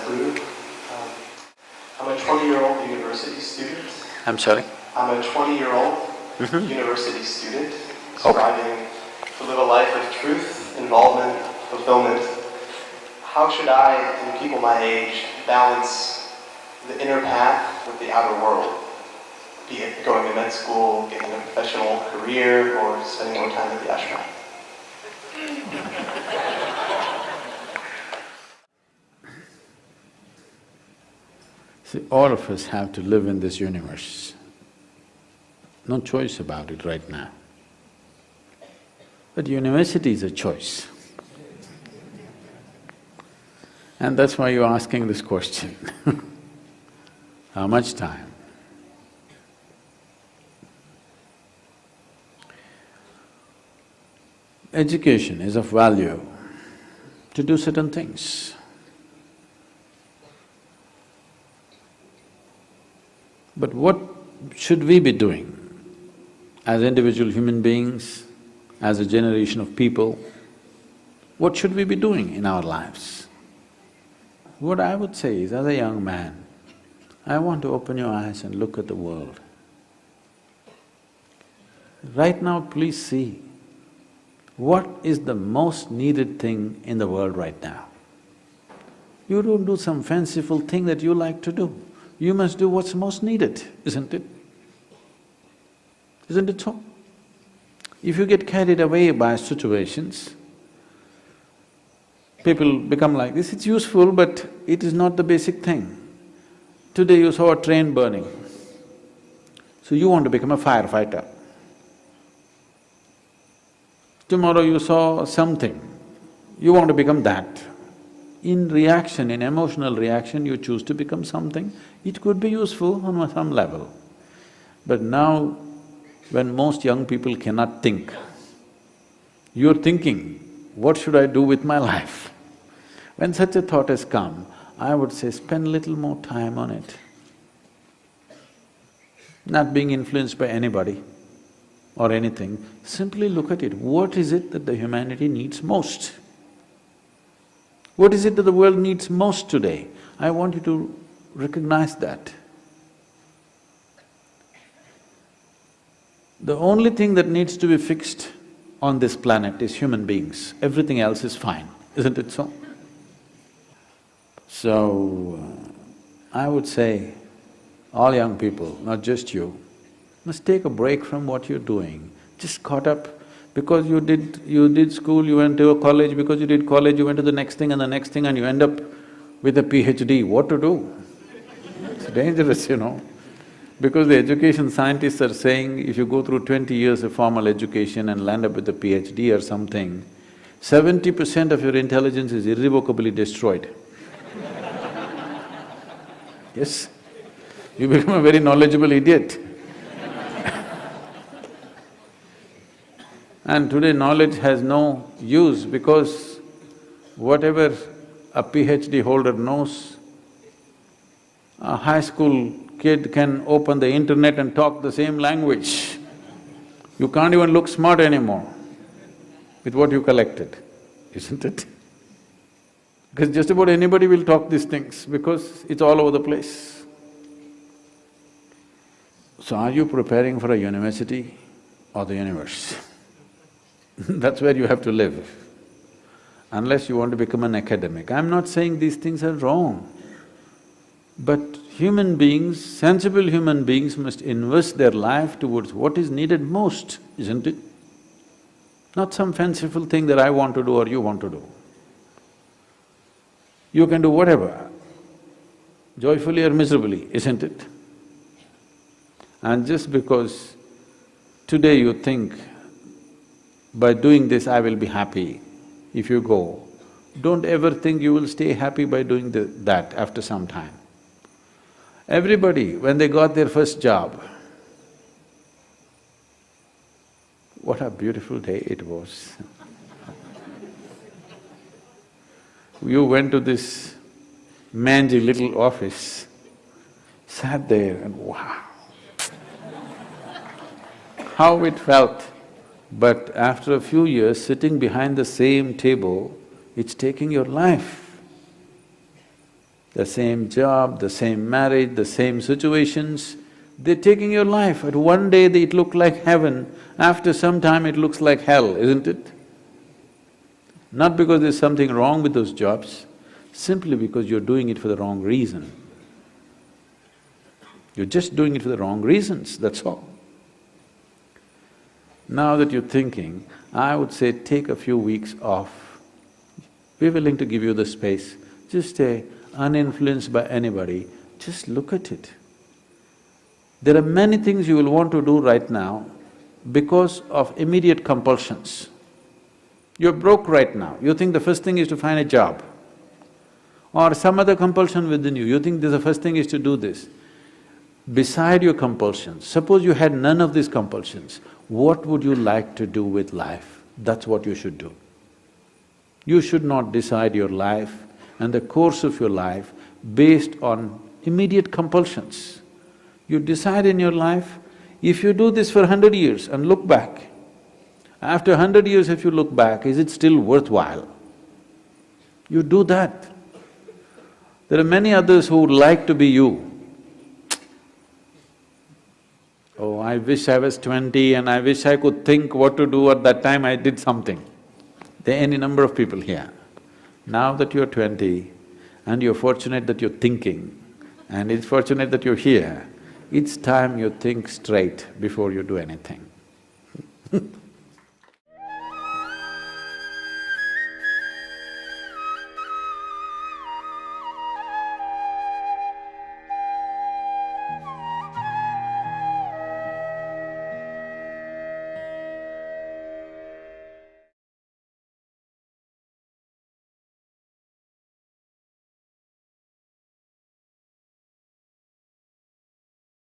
please. I'm a 20-year-old university student. I'm sorry? I'm a 20-year-old university student striving to live a life of truth, involvement, fulfillment. How should I and people my age balance the inner path with the outer world? Be it going to med school, getting a professional career, or spending more time at the ashram. See, all of us have to live in this universe. No choice about it right now. But university is a choice. And that's why you're asking this question. How much time? Education is of value to do certain things. But what should we be doing as individual human beings, as a generation of people? What should we be doing in our lives? What I would say is, as a young man, I want to open your eyes and look at the world. Right now, please see, what is the most needed thing in the world right now? You don't do some fanciful thing that you like to do. You must do what's most needed, isn't it? Isn't it so? If you get carried away by situations, people become like this, it's useful but it is not the basic thing. Today you saw a train burning, so you want to become a firefighter. Tomorrow you saw something, you want to become that. In reaction, in emotional reaction, you choose to become something. It could be useful on some level. But now, when most young people cannot think, you're thinking, what should I do with my life? When such a thought has come, I would say spend little more time on it. Not being influenced by anybody or anything, simply look at it. What is it that the humanity needs most? What is it that the world needs most today? I want you to recognize that. The only thing that needs to be fixed on this planet is human beings. Everything else is fine, isn't it so? So, I would say, all young people, not just you, must take a break from what you're doing. Just caught up. Because you did school, you went to a college, because you did college, you went to the next thing and the next thing and you end up with a PhD. What to do? It's dangerous, you know. Because the education scientists are saying if you go through 20 years of formal education and land up with a PhD or something, 70% of your intelligence is irrevocably destroyed. Yes, you become a very knowledgeable idiot. And today knowledge has no use because whatever a PhD holder knows, a high school kid can open the internet and talk the same language. You can't even look smart anymore with what you collected, isn't it? Because just about anybody will talk these things because it's all over the place. So are you preparing for a university or the universe? That's where you have to live, unless you want to become an academic. I'm not saying these things are wrong, but human beings, sensible human beings must invest their life towards what is needed most, isn't it? Not some fanciful thing that I want to do or you want to do. You can do whatever, joyfully or miserably, isn't it? And just because today you think, by doing this I will be happy, if you go, don't ever think you will stay happy by doing that after some time. Everybody, when they got their first job, what a beautiful day it was. You went to this mangy little office, sat there and wow, how it felt. But after a few years, sitting behind the same table, it's taking your life. the same job, the same marriage, the same situations. They're taking your life. At one day it looked like heaven, after some time it looks like hell, isn't it? Not because there's something wrong with those jobs, simply because you're doing it for the wrong reason. You're just doing it for the wrong reasons, that's all. Now that you're thinking, I would say take a few weeks off. We're willing to give you the space. Just stay uninfluenced by anybody, just look at it. There are many things you will want to do right now because of immediate compulsions. You're broke right now, you think the first thing is to find a job. Or some other compulsion within you think the first thing is to do this. Beside your compulsions, suppose you had none of these compulsions, what would you like to do with life? That's what you should do. You should not decide your life and the course of your life based on immediate compulsions. You decide in your life, if you do this for 100 years and look back, after 100 years if you look back, is it still worthwhile? You do that. There are many others who would like to be you. Oh, I wish I was 20 and I wish I could think what to do at that time I did something. There are any number of people here. Now that you're 20 and you're fortunate that you're thinking and it's fortunate that you're here, it's time you think straight before you do anything